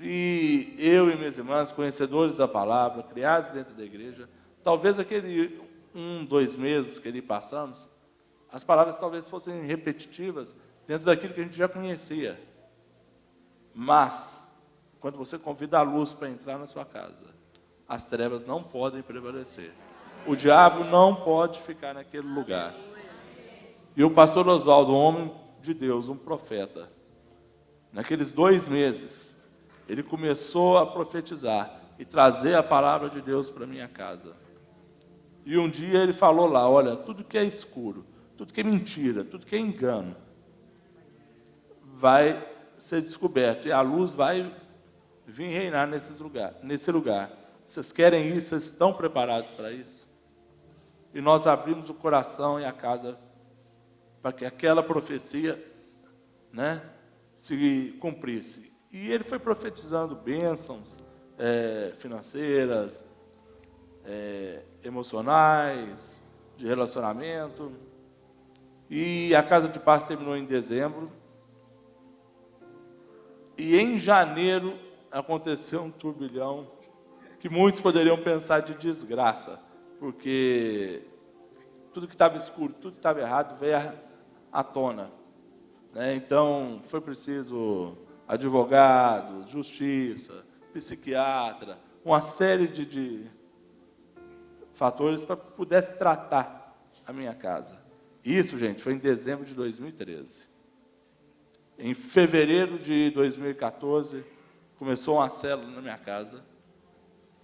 E eu e minhas irmãs, conhecedores da palavra, criados dentro da igreja, talvez aquele 2 meses que ali passamos, as palavras talvez fossem repetitivas dentro daquilo que a gente já conhecia. Mas, quando você convida a luz para entrar na sua casa, as trevas não podem prevalecer. O diabo não pode ficar naquele lugar. E o pastor Oswaldo, um homem de Deus, um profeta, naqueles 2 meses, ele começou a profetizar e trazer a palavra de Deus para minha casa. E um dia ele falou lá, olha, tudo que é escuro, tudo que é mentira, tudo que é engano, vai ser descoberto e a luz vai vir reinar nesse lugar. Vocês querem isso? Vocês estão preparados para isso? E nós abrimos o coração e a casa para que aquela profecia, né, se cumprisse. E ele foi profetizando bênçãos financeiras, emocionais, de relacionamento. E a Casa de Paz terminou em dezembro. E em janeiro aconteceu um turbilhão que muitos poderiam pensar de desgraça, porque tudo que estava escuro, tudo que estava errado veio à tona, né? Então foi preciso advogados, justiça, psiquiatra, uma série de fatores para que pudesse tratar a minha casa. Isso, gente, foi em dezembro de 2013. Em fevereiro de 2014, começou uma célula na minha casa,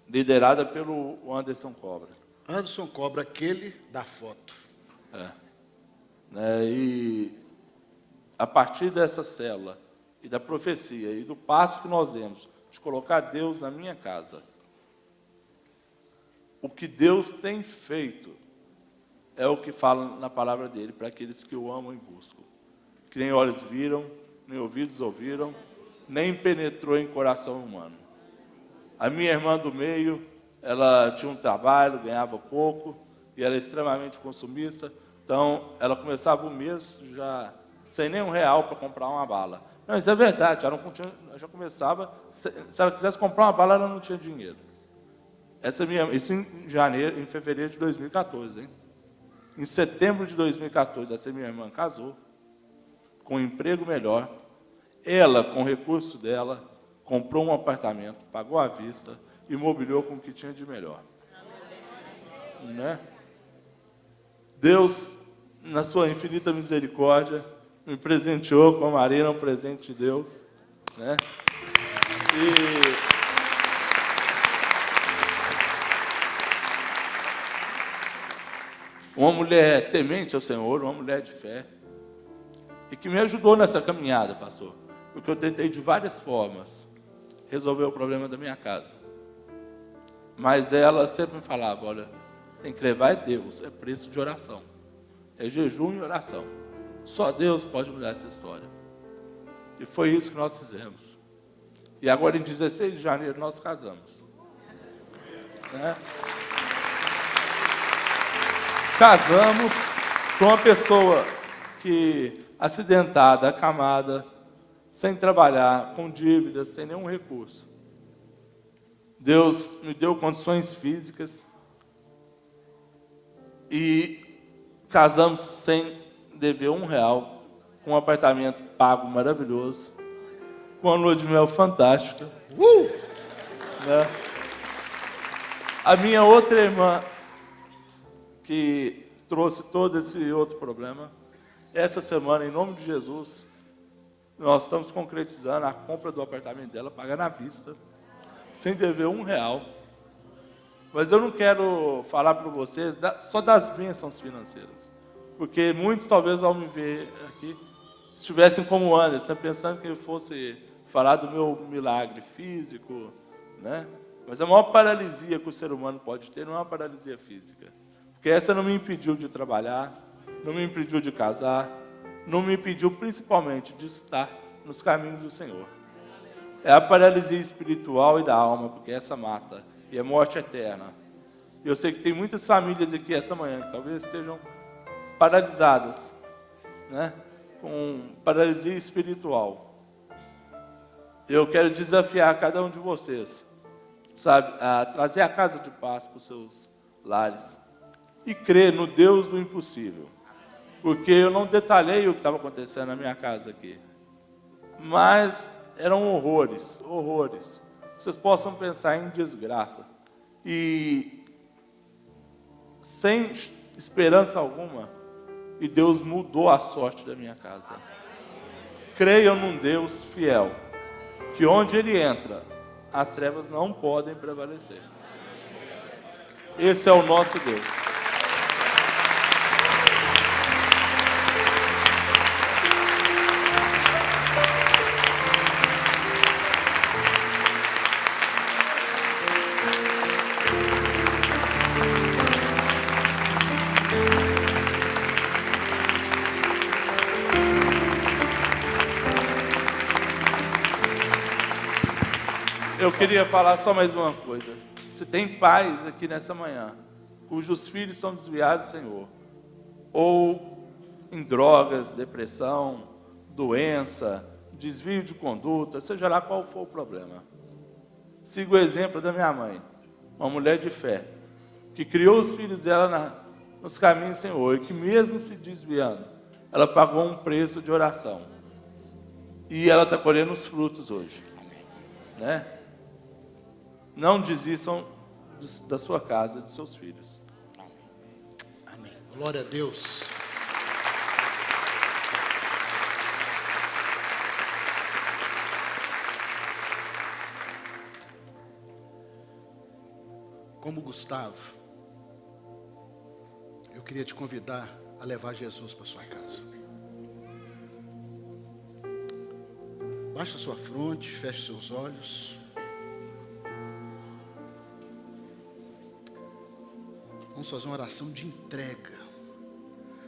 liderada pelo Anderson Cobra. Anderson Cobra, aquele da foto. E a partir dessa célula, e da profecia, e do passo que nós demos, de colocar Deus na minha casa, o que Deus tem feito é o que fala na palavra dele, para aqueles que o amam e buscam. Que nem olhos viram, nem ouvidos ouviram, nem penetrou em coração humano. A minha irmã do meio, ela tinha um trabalho, ganhava pouco, e era extremamente consumista, então ela começava o mês já sem nem R$1 para comprar uma bala. Não, isso é verdade, ela já começava, se ela quisesse comprar uma bala, ela não tinha dinheiro. Isso em fevereiro de 2014, hein? Em setembro de 2014, essa minha irmã casou, com um emprego melhor. Ela, com o recurso dela, comprou um apartamento, pagou à vista e mobiliou com o que tinha de melhor. Né? Deus, na sua infinita misericórdia, me presenteou com a Marina, um presente de Deus. Né? Uma mulher temente ao Senhor, uma mulher de fé, e que me ajudou nessa caminhada, pastor, porque eu tentei de várias formas resolver o problema da minha casa. Mas ela sempre me falava, olha, tem que levar Deus, é preço de oração, é jejum e oração. Só Deus pode mudar essa história. E foi isso que nós fizemos. E agora, em 16 de janeiro, nós casamos. Né? Casamos com uma pessoa que, acidentada, acamada, sem trabalhar, com dívidas, sem nenhum recurso. Deus me deu condições físicas e casamos sem dever R$1, com um apartamento pago maravilhoso, com uma lua de mel fantástica. Né? A minha outra irmã, que trouxe todo esse outro problema, essa semana, em nome de Jesus, nós estamos concretizando a compra do apartamento dela, pagando à vista, sem dever R$1. Mas eu não quero falar para vocês só das bênçãos financeiras, porque muitos talvez ao me ver aqui estivessem como o Anderson, pensando que eu fosse falar do meu milagre físico, né? Mas a maior paralisia que o ser humano pode ter não é uma paralisia física, porque essa não me impediu de trabalhar, não me impediu de casar, não me impediu principalmente de estar nos caminhos do Senhor. É a paralisia espiritual e da alma, porque essa mata, e é morte eterna. E eu sei que tem muitas famílias aqui essa manhã que talvez estejam paralisadas, né? Com paralisia espiritual. Eu quero desafiar cada um de vocês, sabe, a trazer a casa de paz para os seus lares e crer no Deus do impossível. Porque eu não detalhei o que estava acontecendo na minha casa aqui, mas eram horrores, horrores. Vocês possam pensar em desgraça e sem esperança alguma, e Deus mudou a sorte da minha casa. Creiam num Deus fiel, que onde Ele entra, as trevas não podem prevalecer. Esse é o nosso Deus. Eu queria falar só mais uma coisa. Se tem pais aqui nessa manhã, cujos filhos estão desviados do Senhor, ou em drogas, depressão, doença, desvio de conduta, seja lá qual for o problema. Siga o exemplo da minha mãe, uma mulher de fé, que criou os filhos dela nos caminhos do Senhor, e que mesmo se desviando, ela pagou um preço de oração. E ela está colhendo os frutos hoje. Né? Não desistam da sua casa, dos seus filhos. Amém. Glória a Deus. Como Gustavo, eu queria te convidar a levar Jesus para sua casa. Baixa sua fronte, feche seus olhos. Vamos fazer uma oração de entrega.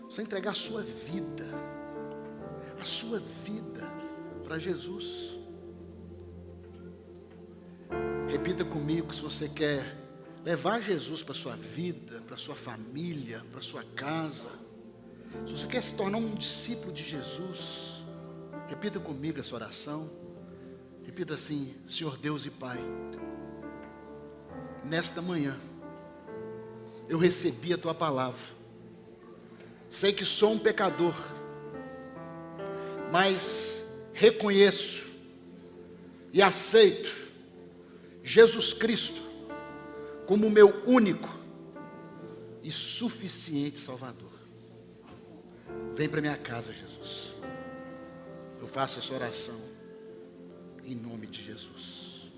Você entregar a sua vida para Jesus. Repita comigo se você quer levar Jesus para a sua vida, para a sua família, para a sua casa. Se você quer se tornar um discípulo de Jesus, repita comigo essa oração. Repita assim: Senhor Deus e Pai, nesta manhã eu recebi a Tua palavra. Sei que sou um pecador, mas reconheço e aceito Jesus Cristo como meu único e suficiente Salvador. Vem para minha casa, Jesus. Eu faço essa oração em nome de Jesus.